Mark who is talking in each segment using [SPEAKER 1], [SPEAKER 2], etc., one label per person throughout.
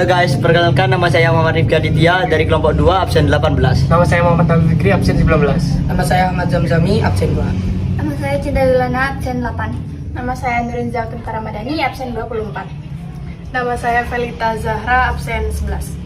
[SPEAKER 1] Halo guys, perkenalkan nama saya Muhammad Rifki Aditya dari kelompok 2 absen 18.
[SPEAKER 2] Nama saya Muhammad Al Fikri, absen 19.
[SPEAKER 3] Nama saya Ahmad Zamzami, absen 2.
[SPEAKER 4] Nama saya Cinta Dulana, absen 8.
[SPEAKER 5] Nama saya Nurin Zalkifli Ramadhani, absen 24. Nama saya Felita Zahra, absen 11.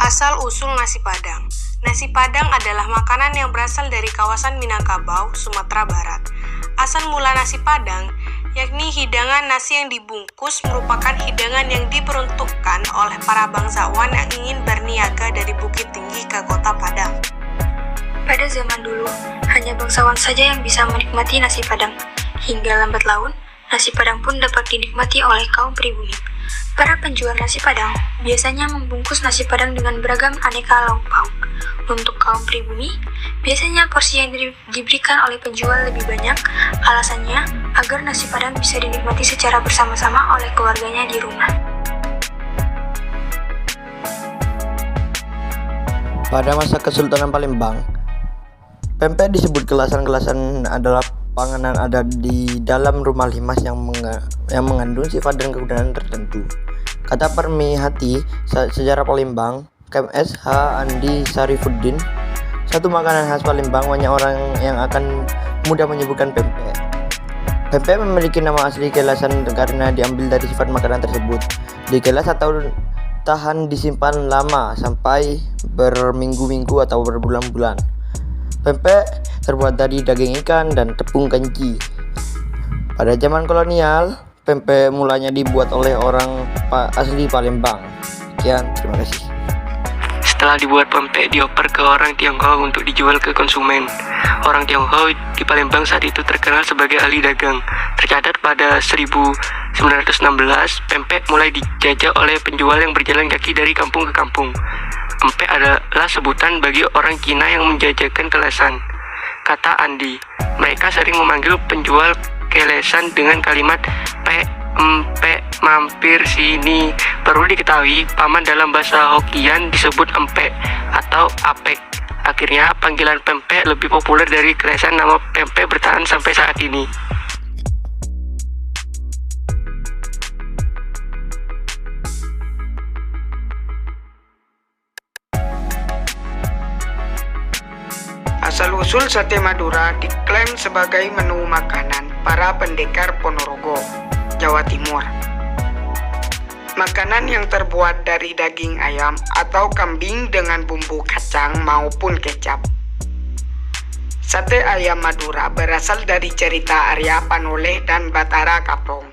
[SPEAKER 6] Asal-usul nasi Padang. Nasi Padang adalah makanan yang berasal dari kawasan Minangkabau, Sumatera Barat. Asal mula nasi Padang, yakni hidangan nasi yang dibungkus, merupakan hidangan yang diperuntukkan oleh para bangsawan yang ingin berniaga dari Bukit Tinggi ke Kota Padang.
[SPEAKER 7] Pada zaman dulu, hanya bangsawan saja yang bisa menikmati nasi Padang. Hingga lambat laun, nasi Padang pun dapat dinikmati oleh kaum pribumi. Para penjual nasi Padang biasanya membungkus nasi Padang dengan beragam aneka lauk pauk. Untuk kaum pribumi, biasanya porsi yang diberikan oleh penjual lebih banyak, alasannya agar nasi Padang bisa dinikmati secara bersama-sama oleh keluarganya di rumah.
[SPEAKER 1] Pada masa Kesultanan Palembang, pempek disebut gelasan-gelasan adalah panganan ada di dalam rumah limas yang mengandung sifat dan kegunaan tertentu. Kata Permihati Sejarah Palembang, KMSH Andi Sarifuddin, satu makanan khas Palembang, banyak orang yang akan mudah menyebutkan pempek. Pempek memiliki nama asli gelasan karena diambil dari sifat makanan tersebut. Digelas atau tahan disimpan lama sampai berminggu-minggu atau berbulan-bulan. Pempek terbuat dari daging ikan dan tepung kanji. Pada zaman kolonial, pempek mulanya dibuat oleh orang asli Palembang. Sekian, terima kasih.
[SPEAKER 2] Setelah dibuat, pempek dioper ke orang Tionghoa untuk dijual ke konsumen. Orang Tionghoa di Palembang saat itu terkenal sebagai ahli dagang. Tercatat pada 1916, pempek mulai dijajah oleh penjual yang berjalan kaki dari kampung ke kampung. Pempek adalah sebutan bagi orang Cina yang menjajakan kelesan. Kata Andi, mereka sering memanggil penjual kelesan dengan kalimat empek mampir sini. Perlu diketahui, paman dalam bahasa Hokkien disebut empek atau apek. Akhirnya panggilan pempek lebih populer dari kelesan. Nama pempek bertahan sampai saat ini. Asal-usul sate Madura diklaim sebagai menu makanan para pendekar Ponorogo, Jawa Timur. Makanan yang terbuat dari daging ayam atau kambing dengan bumbu kacang maupun kecap. Sate ayam Madura berasal dari cerita Arya Panoleh dan Batara Kapong.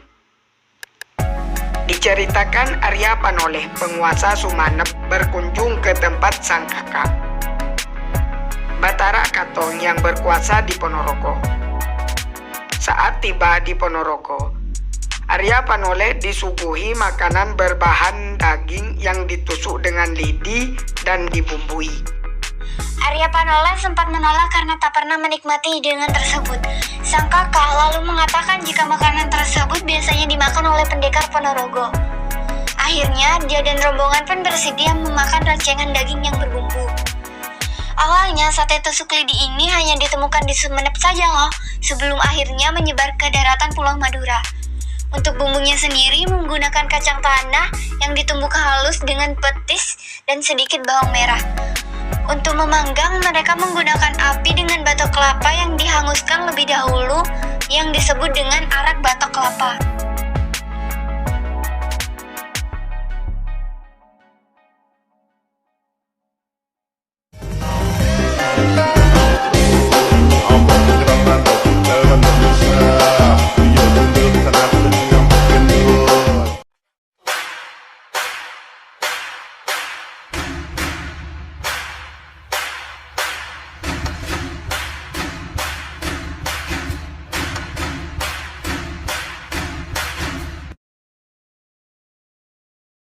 [SPEAKER 2] Diceritakan Arya Panoleh, penguasa Sumenep, berkunjung ke tempat sang kakak, Batara Katong, yang berkuasa di Ponorogo. Saat tiba di Ponorogo, Arya Panoleh disuguhi makanan berbahan daging yang ditusuk dengan lidi dan dibumbui.
[SPEAKER 4] Arya Panoleh sempat menolak karena tak pernah menikmati hidangan tersebut. Sang kakak lalu mengatakan jika makanan tersebut biasanya dimakan oleh pendekar Ponorogo. Akhirnya dia dan rombongan pun bersedia memakan rancangan daging yang berbumbu. Awalnya sate tusuk lidi ini hanya ditemukan di Sumenep saja loh, sebelum akhirnya menyebar ke daratan Pulau Madura. Untuk bumbunya sendiri menggunakan kacang tanah yang ditumbuk halus dengan petis dan sedikit bawang merah. Untuk memanggang, mereka menggunakan api dengan batok kelapa yang dihanguskan lebih dahulu, yang disebut dengan arak batok kelapa.